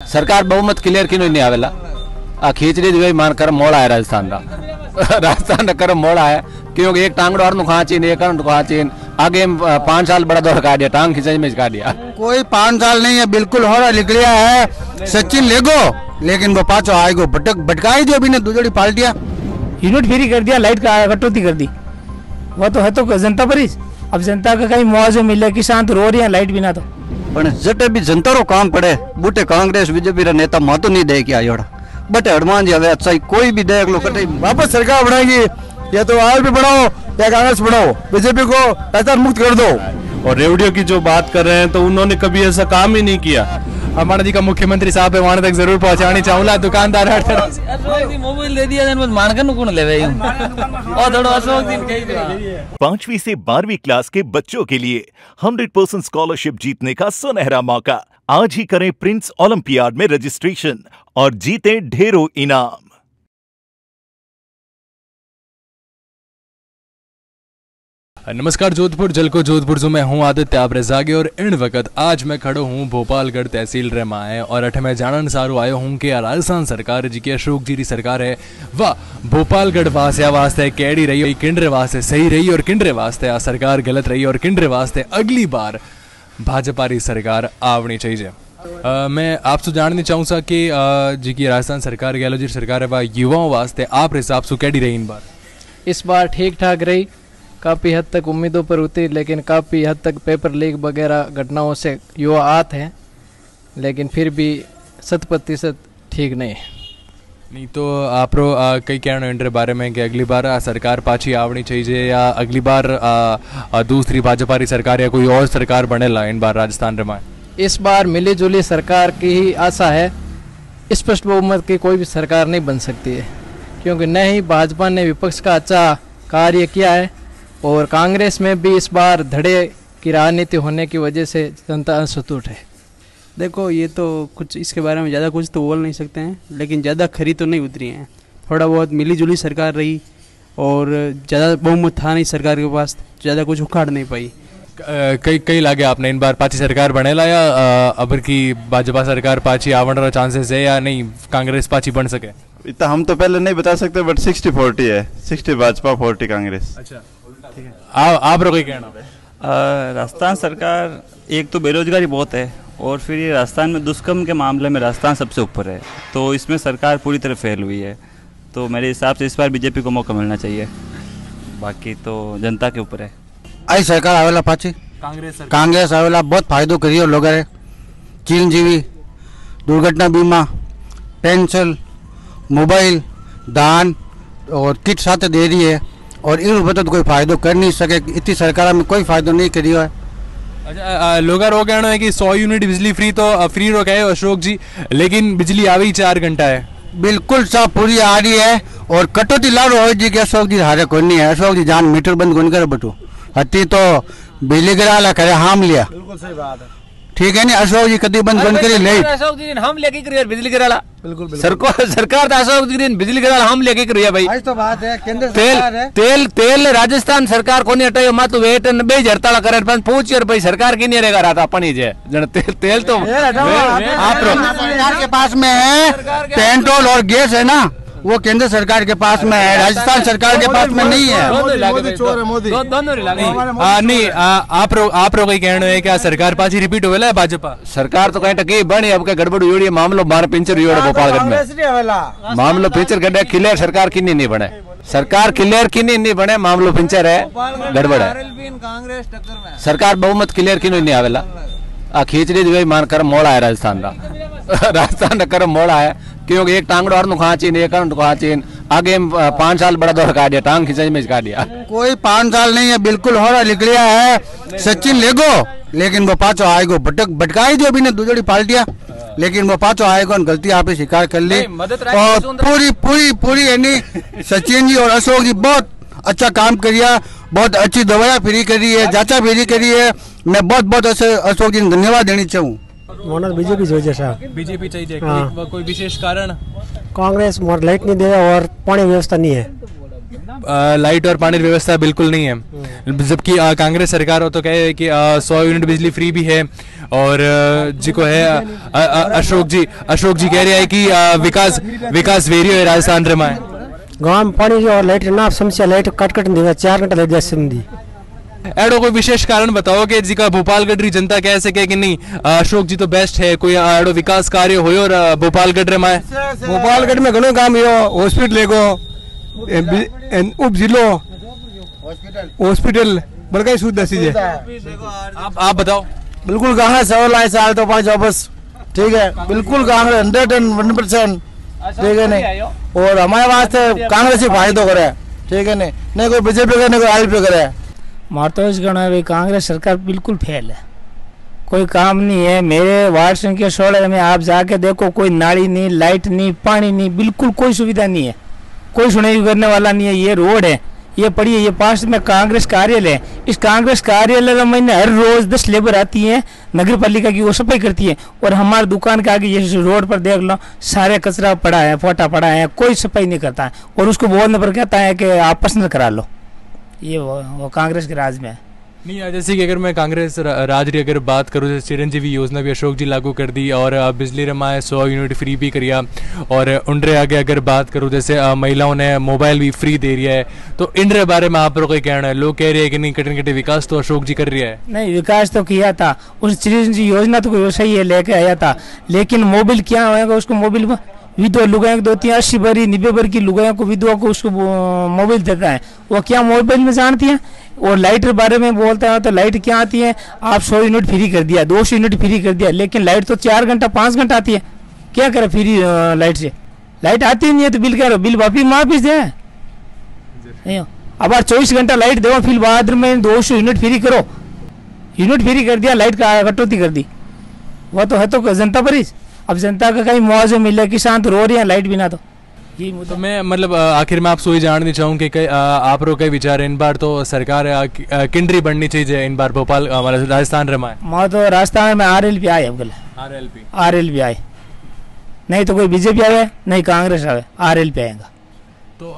सरकार बहुमत क्लियर की नहीं आवेला आ खींचड़ी दिवे मान कर मोड़ा है राजस्थान का राजस्थान का कर मोड़ा है क्योंकि एक टांगड़ो और नुखा चीन एक नुखा चीन आगे 5 साल बड़ा दौर काट दिया टांग खिंचाई में काट दिया। कोई 5 साल नहीं है, बिल्कुल हो रहा लिख लिया है सचिन लेगो, लेकिन वो पाँचों आएगो भटकाई दिया अभी ने दूसरी पार्टियां। यूनिट फ्री कर दिया, लाइट का कटौती कर दी, वो तो है तो जनता पर ही। अब जनता का कहीं मुआवजा मिले, किसान तो रो रही है लाइट बिना तो। पण जटे भी जनता रो काम पड़े बूटे कांग्रेस बीजेपी रा नेता मातो नहीं दे के आयोड़ा बटे हनुमान जी हवे अच्छा कोई भी देख लो कटे वापस सरकार बनाएगी, या तो आज भी बढ़ाओ या कांग्रेस बढ़ाओ, बीजेपी को राजस्थान मुक्त कर दो। और रेवड़ियों की जो बात कर रहे हैं तो उन्होंने कभी ऐसा काम ही नहीं किया। हमारा जी का मुख्यमंत्री साहब है वहां तक जरूर पहुंचानी चाहूंगा। दुकानदार मोबाइल दे दिया ले 5वीं से 12वीं क्लास के बच्चों के लिए 100% स्कॉलरशिप जीतने का सुनहरा मौका। आज ही करें प्रिंस ओलंपियाड में रजिस्ट्रेशन और जीते ढेरों इनाम। नमस्कार जोधपुर जलको जोधपुर जो मैं हूं आदित्य आपरेजागे और इन वक्त आज मैं खड़ो हूं भोपालगढ़ तहसील रे माए और अठ मैं जानन सारो आयो हूं कि राजस्थान सरकार जी की अशोक जी री सरकार है वह भोपालगढ़ वास्ते कैडी रही, किंडरे वास्ते सही रही और किंडरे वास्ते आ सरकार गलत रही और किंडरे वास्ते अगली बार भाजपा री सरकार आवनी चाहिए। मैं आपसे जानना चाहूँगा कि जी की राजस्थान सरकार गहलो जी सरकार है वह युवाओं वास्ते आप हिसाब से कैडी रही इन बार? इस बार ठीक ठाक रही, काफ़ी हद तक उम्मीदों पर उतरी, लेकिन काफ़ी हद तक पेपर लीक वगैरह घटनाओं से युवा आते हैं, लेकिन फिर भी 100% ठीक नहीं है। नहीं तो आप कई कहना इंटर बारे में कि अगली बार सरकार पाछी आवनी चाहिए या अगली बार दूसरी भाजपा री सरकार या कोई और सरकार बनेला इन बार राजस्थान में? इस बार मिली जुली सरकार की ही आशा है, स्पष्ट बहुमत की कोई भी सरकार नहीं बन सकती है, क्योंकि न ही भाजपा ने विपक्ष का अच्छा कार्य किया है और कांग्रेस में भी इस बार धड़े की राजनीति होने की वजह से जनता असंतुष्ट है। देखो ये तो कुछ इसके बारे में ज़्यादा कुछ तो बोल नहीं सकते हैं, लेकिन ज़्यादा खरी तो नहीं उतरी हैं, थोड़ा बहुत मिली जुली सरकार रही और ज़्यादा बहुमत था नहीं सरकार के पास, ज़्यादा कुछ उखाड़ नहीं पाई। कई लागे आपने इन बार पाची सरकार बनेला या अबर की भाजपा सरकार पाची आवण रा चांसेस है या नहीं कांग्रेस पाची बन सके? इतना हम तो पहले नहीं बता सकते, बट 60-40 है, 60 भाजपा 40 कांग्रेस। अच्छा ठीक है, आप लोग कहना? राजस्थान सरकार एक तो बेरोजगारी बहुत है और फिर ये राजस्थान में दुष्कर्म के मामले में राजस्थान सबसे ऊपर है, तो इसमें सरकार पूरी तरह फेल हुई है। तो मेरे हिसाब से इस बार बीजेपी को मौका मिलना चाहिए, बाकी तो जनता के ऊपर है। आई सरकार आवेला पाची कांग्रेस आवेला बहुत फायदो करियो लोगों रे, चिरंजीवी दुर्घटना बीमा पेंशन मोबाइल दान और किट साथ दे रही है और इन रुपये तो कोई फायदो कर नहीं सके, इतनी सरकार में कोई फायदो नहीं करियो है। अच्छा लोग रो कहना है कि 100 यूनिट बिजली फ्री तो फ्री रो कहे अशोक जी, लेकिन बिजली आवी 4 घंटा है। बिल्कुल सब पूरी आ रही है और कटौती ला रहा जी के अशोक जी हारे कोई नहीं है। अशोक जी जान मीटर बंद कौन करे बटू हती तो बिजली गिरा करे हाम लिया, बिल्कुल सही बात है, ठीक है नहीं। अशोक जी कभी बंद कौन करी ले अशोक जी हम लेके करिए बिजली गिराला, बिल्कुल सरकार अशोक जी बिजली गिराला हम लेके करिए भाई। आज तो बात है केंद्र सरकार है, तेल राजस्थान सरकार को नहीं हटायो मातु वेट न बे हड़ताल करे पण पूछिए भाई सरकार की नहीं रहेगा रात अपनी जे जन तेल तो आप सरकार के पास में है, पेट्रोल और गैस है ना वो केंद्र सरकार के पास में है, राजस्थान सरकार के पास में नहीं है। नहीं आप लोग कहना है क्या सरकार पाची रिपीट होवेला है भाजपा सरकार तो कहीं टके बनी अब के गड़बड़ हुई है मामलो मार पिंचर हुई भोपालगढ़ में मामलो पिंचर गड्ढे क्लियर सरकार की नहीं बने, सरकार क्लियर की नहीं बने मामलो पिंचर है गड़बड़ है। सरकार बहुमत क्लियर की नहीं आवेला आ खींचड़ी दिवे मान कर मोड़ा है राजस्थान का राजस्थान कर मोड़ा है क्योंकि एक टांगड़ो और नुखा चीन एक नुखा चीन आगे 5 साल बड़ा दौर काट दिया टांग खिंचाई में काट दिया। कोई 5 साल नहीं है, बिल्कुल हो रहा लिख लिया है सचिन लेगो, लेकिन वो पाँचों आएगो भटकाई दियो अभी ने दूसरी पार्टियां, लेकिन वो पाँचों आएगो गलती आपने स्वीकार कर ली और पूरी यानी सचिन जी और अशोक जी बहुत अच्छा काम करिया, बहुत अच्छी दवाइयाँ फ्री करी है, जांचा फ्री करी है। मैं बहुत अशोक जी ने धन्यवाद देनी चाहूँ। बीजेपी चाहिए साहब, बीजेपी चाहिए। हाँ। कोई विशेष कारण? कांग्रेस मोर लाइट नहीं दे और पानी व्यवस्था नहीं है, लाइट और पानी की व्यवस्था बिल्कुल नहीं है, जबकि कांग्रेस सरकार हो तो कहे कि 100 यूनिट बिजली फ्री भी है। और जी को है अशोक जी कह रहे हैं कि विकास वेरियो है राजस्थान रे में। गाँव में पानी और लाइट ना समस्या, लाइट कट देगा 4 घंटा लग जाए। एडो कोई विशेष कारण बताओ कि जी का भोपालगढ़ री जनता कह सके कि नहीं अशोक जी तो बेस्ट है, कोई एडो विकास कार्य हो और भोपालगढ़ रे में? भोपालगढ़ में घणो काम हो, हॉस्पिटल को उप जिलो हॉस्पिटल बड़का ही सुविधा चीज है। आप बताओ। बिल्कुल कांग्रेस है, साल तो 5 वापस, ठीक है, बिल्कुल कांग्रेस 101%, ठीक है नहीं। और हमारे वास्ते कांग्रेस ही फायदो करे, ठीक है नहीं कोई बीजेपी करे नहीं कोई आरएलपी करे। मार तो इस गणा है कांग्रेस सरकार बिल्कुल फेल है, कोई काम नहीं है। मेरे वार्ड संख्या 16 में आप जाके देखो, कोई नाली नहीं, लाइट नहीं, पानी नहीं, बिल्कुल कोई सुविधा नहीं है, कोई सुनाई करने वाला नहीं है। ये रोड है, ये पड़ी है, ये पास में कांग्रेस कार्यालय है। इस कांग्रेस कार्यालय में हर रोज 10 लेबर आती है नगर पालिका की, वो सफाई करती है। और हमारे दुकान के आगे ये रोड पर देख लो, सारे कचरा पड़ा है, फोटा पड़ा है, कोई सफाई नहीं करता है। और उसको बोलने पर कहता है कि आप पसंद करा लो। ये वो कांग्रेस के राज में है। नहीं, जैसे कि अगर मैं कांग्रेस राज की अगर बात करूँ, जैसे चिरंजीवी योजना भी अशोक जी लागू कर दी और बिजली रमाए 100 यूनिट फ्री भी करिया। और उनरे आगे अगर बात करूँ, जैसे महिलाओं ने मोबाइल भी फ्री दे रहा है, तो इनरे बारे में आप लोग क्या कहना है? लोग कह रहे हैं कि नहीं कटे विकास तो अशोक जी कर रहा है। नहीं, विकास तो किया था, उस चिरंजीवी योजना तो सही है लेके आया था, लेकिन मोबाइल क्या होगा उसको? मोबाइल विधवा लुगाएं 2-80 भरी 90 भर की लुगाएं को विधवा को उसको मोबाइल देता है, वो क्या मोबाइल में जानती है? और लाइट के बारे में बोलता है तो लाइट क्या आती है? आप 100 यूनिट फ्री कर दिया, 200 यूनिट फ्री कर दिया, लेकिन लाइट तो 4 घंटा 5 घंटा आती है। क्या करे फ्री लाइट से? लाइट आती नहीं है तो बिल वापिस दे। अब 24 घंटा लाइट दो, फिर बाद में 200 यूनिट फ्री करो, यूनिट फ्री कर दिया, लाइट का कटौती कर दी। वो तो है तो जनता पर ही। अब जनता का कहीं मुआवजा मिले, किसान तो रो रहे हैं लाइट बिना। तो ये तो मैं मतलब आखिर में आपसे वही जानना चाहूँ कि आप लोग कई विचार इन बार तो सरकार किंडरी बननी चाहिए इन बार भोपाल हमारे राजस्थान रमा है? मैं तो राजस्थान में आरएलपी आए, आरएलपी आए, नहीं तो कोई बीजेपी आवे नहीं कांग्रेस आवे, आरएलपी आएगा। तो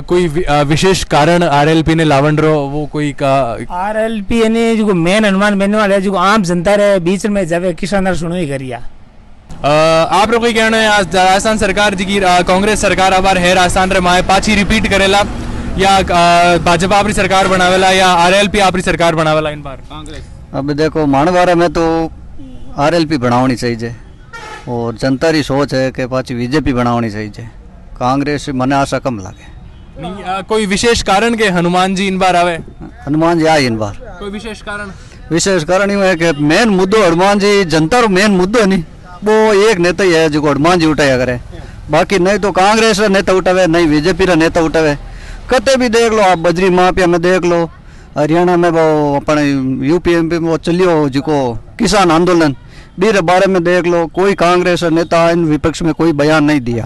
कोई विशेष कारण आरएलपी ने लावन रो वो कोई का? आरएलपी ने जो मेन अनुमान बनने वाला है, जो आम जनता रहे बीच में जावे किसान सुनो ही करिया। आप लोग कहना है आज राजस्थान सरकार जी की कांग्रेस सरकार अब है राजस्थान रे माए पाची रिपीट करेला या भाजपा आपरी सरकार बनावेला या आरएलपी आपरी सरकार बनावेला इन बार? कांग्रेस अब देखो मानवारा में तो आरएलपी बनावनी चाहिए और जनता री सोच है कि पाची बीजेपी बनावनी चाहिए। कांग्रेस मने आशा कम लागे। नहीं, कोई विशेष कारण के हनुमान जी इन बार आवे? हनुमान जी आए इन बार। कोई विशेष कारण? विशेष कारण ये है कि मेन मुद्दो हनुमान जी जनता रो मेन मुद्दो नहीं, वो एक नेता ही है जो हनुमान जी उठाया करे। बाकी नहीं तो कांग्रेस नेता उठावे, नहीं बीजेपी रा नेता उठावे। कते भी देख लो आप, बजरी माफिया में देख लो, हरियाणा में वो अपने यूपी एमपी में वो चलियो जिको किसान आंदोलन बीरे बारे में देख लो, कोई कांग्रेस नेता इन विपक्ष में कोई बयान नहीं दिया।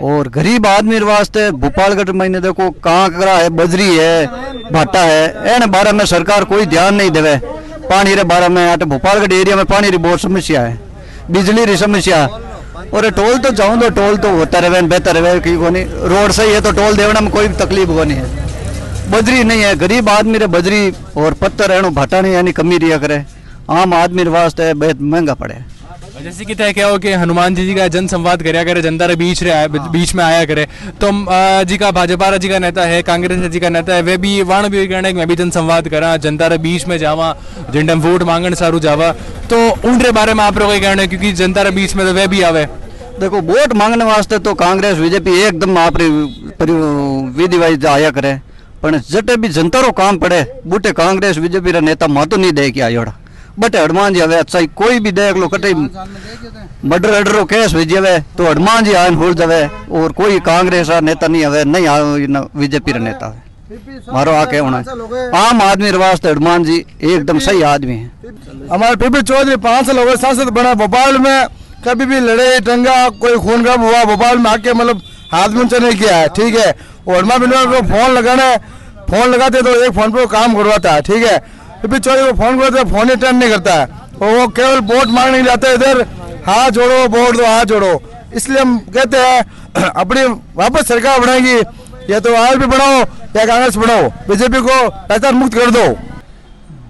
और गरीब आदमी वास्ते भोपालगढ़ में देखो कांकरा है, बजरी है, भाटा है, इन बारे में सरकार कोई ध्यान नहीं देवे। पानी रे बारे में आटे भोपालगढ़ एरिया में पानी री बहुत समस्या है, बिजली री समस्या। और टोल तो जाऊँ तो टोल तो होता रहे बेहतर रहे कि कोनी, रोड सही है तो टोल देवना में कोई तकलीफ को नहीं है। बजरी नहीं है, गरीब आदमी रे बजरी और पत्थर है भाटा नहीं यानी कमी रिया करे, आम आदमी वास्ते बहुत महंगा पड़े। जैसे कि तय क्या हो कि हनुमान जी का जन संवाद करया करे, जनता रे बीच में आया करे, तो जी का भाजपा जी का नेता है, कांग्रेस जी का नेता है, वे भी वाण भी कहना है कि मैं भी जन संवाद करा, जनता रे बीच में जावा, जिन वोट मांगन सारू जावा, तो उनके बारे में आप लोग कहना है क्योंकि जनता रे बीच में तो वे भी आवे। देखो वोट मांगने वास्ते तो कांग्रेस बीजेपी एकदम आप विधि वाइज आया करे, पर जटे भी जनता रो काम पड़े बूटे कांग्रेस बीजेपी रा नेता मातो नहीं दे के आयोड़ा। बट हनुमान जी हवे अच्छा कोई भी देख लो कटे मर्डर केस भेजे तो हनुमान जी आयन हो जावे, और कोई कांग्रेस नेता नहीं हवे, नहीं बीजेपी रा नेता है। मारो आके होना आम आदमी वास्ते हनुमान जी एकदम सही आदमी है। हमारे पीपी चौधरी 5 साल हो गए सांसद बना, भोपाल में कभी भी लड़ाई टंगा कोई खून खराब हुआ भोपाल में आके मतलब हाथ में नहीं किया है, ठीक है। और हनुमान को फोन लगाना, फोन लगाते तो एक फोन पे काम करवाता है, ठीक है। पीपी चौधरी को फोन करते फोन अटेंड नहीं करता है, और वो केवल वोट मांगने जाते इधर हाथ जोड़ो वोट दो हाथ जोड़ो। इसलिए हम कहते हैं अपनी वापस सरकार बनाएगी या तो आरएलपी बनाओ या कांग्रेस बनाओ, बीजेपी को राजस्थान मुक्त कर दो।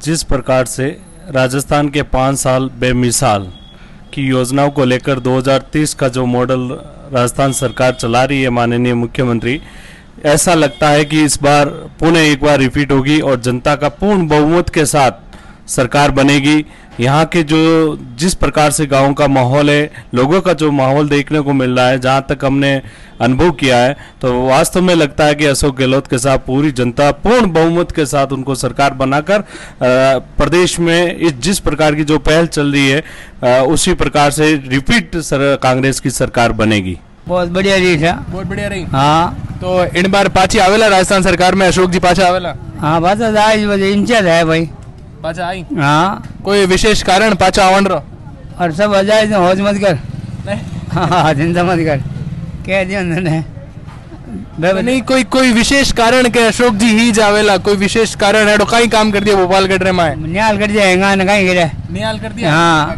जिस प्रकार से राजस्थान के 5 साल बेमिसाल की योजनाओं को लेकर 2030 का जो मॉडल राजस्थान सरकार चला रही है माननीय मुख्यमंत्री, ऐसा लगता है कि इस बार पुनः एक बार रिपीट होगी और जनता का पूर्ण बहुमत के साथ सरकार बनेगी। यहाँ के जो जिस प्रकार से गांव का माहौल है, लोगों का जो माहौल देखने को मिल रहा है, जहाँ तक हमने अनुभव किया है, तो वास्तव में लगता है कि अशोक गहलोत के साथ पूरी जनता पूर्ण बहुमत के साथ उनको सरकार बनाकर प्रदेश में इस जिस प्रकार की जो पहल चल रही है उसी प्रकार से रिपीट कांग्रेस की सरकार बनेगी। बहुत बढ़िया रही है, बहुत बढ़िया रही। हाँ तो इन बार पाची आवेला राजस्थान सरकार में, अशोक जी पाचा आवेला? हाँ पाचा आज इंचार्ज है भाई, पाचा आई। हाँ कोई विशेष कारण पाचा आवन रो? और सब अजाए हौज मत कर, हाँ चिंता मत कर, कह दिया उन्होंने नहीं। कोई विशेष कारण के अशोक जी ही जावेला? कोई विशेष कारण है? कई काम कर दिया भोपालगढ़ रे माए? नियाल कर दिया, कहीं गिरा नियाल कर दिया। हाँ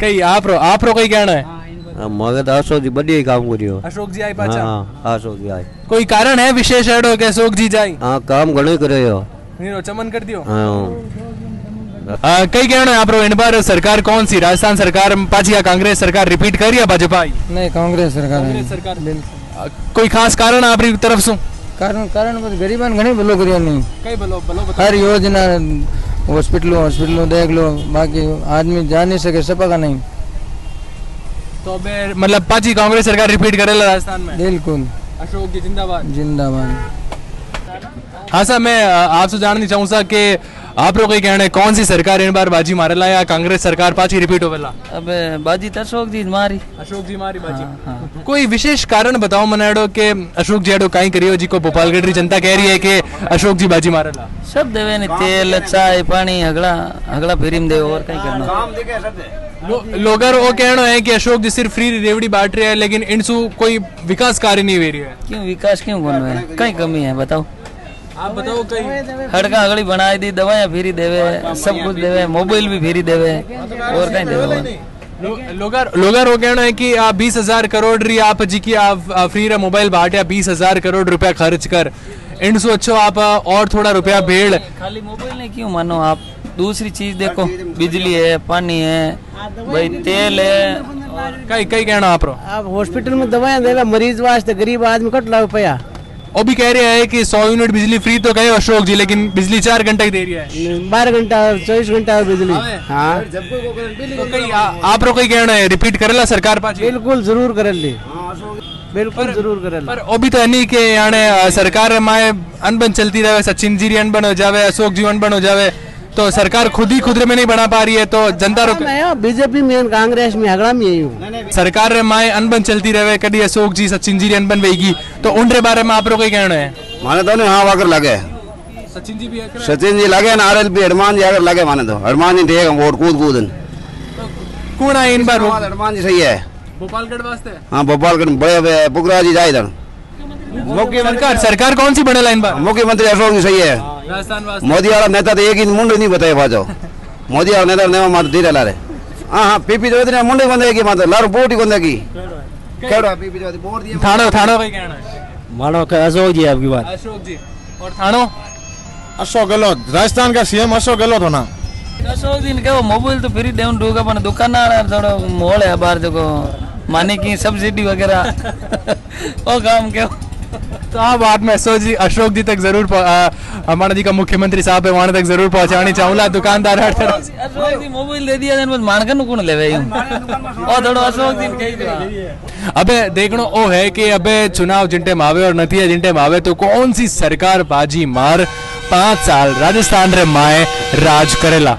कई आप रो कई कहना है? मगर तो अशोक जी बढ़िया काम करियो। अशोक जी आई पाचा? हाँ अशोक जी आई। कोई कारण है विशेष है के अशोक जी जाई? हाँ काम घणो करियो, नीरो चमन कर दियो। हाँ कई कहना है आप इन बार सरकार कौन सी, राजस्थान सरकार पाची या कांग्रेस सरकार रिपीट कर या भाजपा आई? नहीं कांग्रेस सरकार, कांग्रेस सरकार। कोई खास कारण आपकी तरफ से? कारण बस गरीबन घणी भलो करियो नहीं, कई भलो हर योजना हॉस्पिटलों देख लो, बाकी आदमी जा नहीं सके सपा का नहीं। तो मतलब पाची कांग्रेस सरकार रिपीट करेला राजस्थान में? बिल्कुल। अशोक जी जिंदाबाद। जिंदाबाद। हाँ सर, मैं आपसे जानना चाहूँगा कि आप लोग कहना है कौन सी सरकार इन बार बाजी मारेला या कांग्रेस सरकार पाची रिपीट होवेला? अब बाजी तो अशोक जी मारी बाजी। हाँ। कोई विशेष कारण बताओ मनाड़ो के अशोक जी कहीं करियो जी को भोपालगढ़ की जनता कह रही है कि अशोक जी बाजी मारेला? सब देवे ने तेल चाय पानी हगला फेरी में दे और कहीं करना। लोगर वो कहना है कि अशोक जी सिर्फ फ्री रेवड़ी बांट रहे हैं लेकिन इनसु कोई विकास कार्य नहीं हो रही है। क्यों विकास क्यों बन रहा है, कहीं कमी है बताओ? आप बताओ। कई हड़का हगड़ी बनाई दी, दवाइयाँ फ्री देवे, सब कुछ देवे, मोबाइल भी फ्री देवे और कहीं देवे। लोगर वो कहना है कि आप 20,000 करोड़ रही आप जी की आप फ्री रा मोबाइल बांटे 20,000 करोड़ रुपया खर्च कर, इनसु अच्छो आप और थोड़ा रुपया भेड़। खाली मोबाइल नहीं क्यों मानो आप, दूसरी चीज देखो, बिजली है, पानी है, भाई तेल है। कई कहना आप हॉस्पिटल में दवाइयाँ देगा मरीज वास्ते, गरीब आदमी कट लाओ रुपया। वो भी कह रहे हैं कि 100 यूनिट बिजली फ्री तो कहे अशोक जी, लेकिन बिजली 4 घंटा ही दे रही है। 12 घंटा 24 घंटा बिजली। हाँ तो आप लोग कहना है रिपीट करेला सरकार पाची? बिल्कुल जरूर करेली, बिल्कुल जरूर करेला। पर वो भी तो नहीं कि यानी सरकार माए अनबन चलती रहे, सचिन जी अनबन हो जावे, अशोक जी अनबन हो जावे, तो सरकार खुद में नहीं बना पा रही है, तो जनता बीजेपी में कांग्रेस में हगड़ा में यही सरकार रे माए अनबन चलती रहे, कभी अशोक जी सचिन जी अनबन वेगी, तो उनके बारे में आप लोग कहना है? माने तो नहीं, हाँ वाकर लगे सचिन जी लगे ना, आरएलपी हनुमान जी अगर लगे, माने तो हनुमान जी ठीक वोट कूद कौन है इन बार? हनुमान जी सही है भोपालगढ़ वास्ते। हाँ भोपालगढ़ बड़े पुगरा जी जाए मुख्यमंत्री सरकार कौन सी बनेला इन बार? मुख्यमंत्री अशोक जी सही है। मोदी वाला नेता तो एक ही मुंडे नहीं बताए बाजो, मोदी वाला नेता ने मात्र धीरे ला रहे। हाँ पीपी जो मुंडे बंदे की मात्र लारो बोटी बंदे की केड़ा पीपी जो बोर दिए थानो भाई कहना है मानो के अशोक जी आपकी बात। अशोक जी और थानो अशोक गहलोत, राजस्थान का सीएम अशोक गहलोत होना। अशोक जी ने कहो मोबाइल तो फ्री देवन दूंगा, पर दुकान थोड़ा मोल है बाहर जो माने की सब्सिडी वगैरह वो काम क्यों। तो आप बात में अशोक जी तक जरूर हमारा जी का मुख्यमंत्री साहब है वहां तक जरूर पहुंचानी चाहूंगा। दुकानदार अशोक जी मोबाइल दे दिया मानकर कौन लेवे और थोड़ा अशोक जी कही। अबे देखनो ओ है कि अबे चुनाव जिनटे मावे और नतीजा जिनटे मावे, तो कौन सी सरकार बाजी मार 5 साल राजस्थान रे माए राज करेला।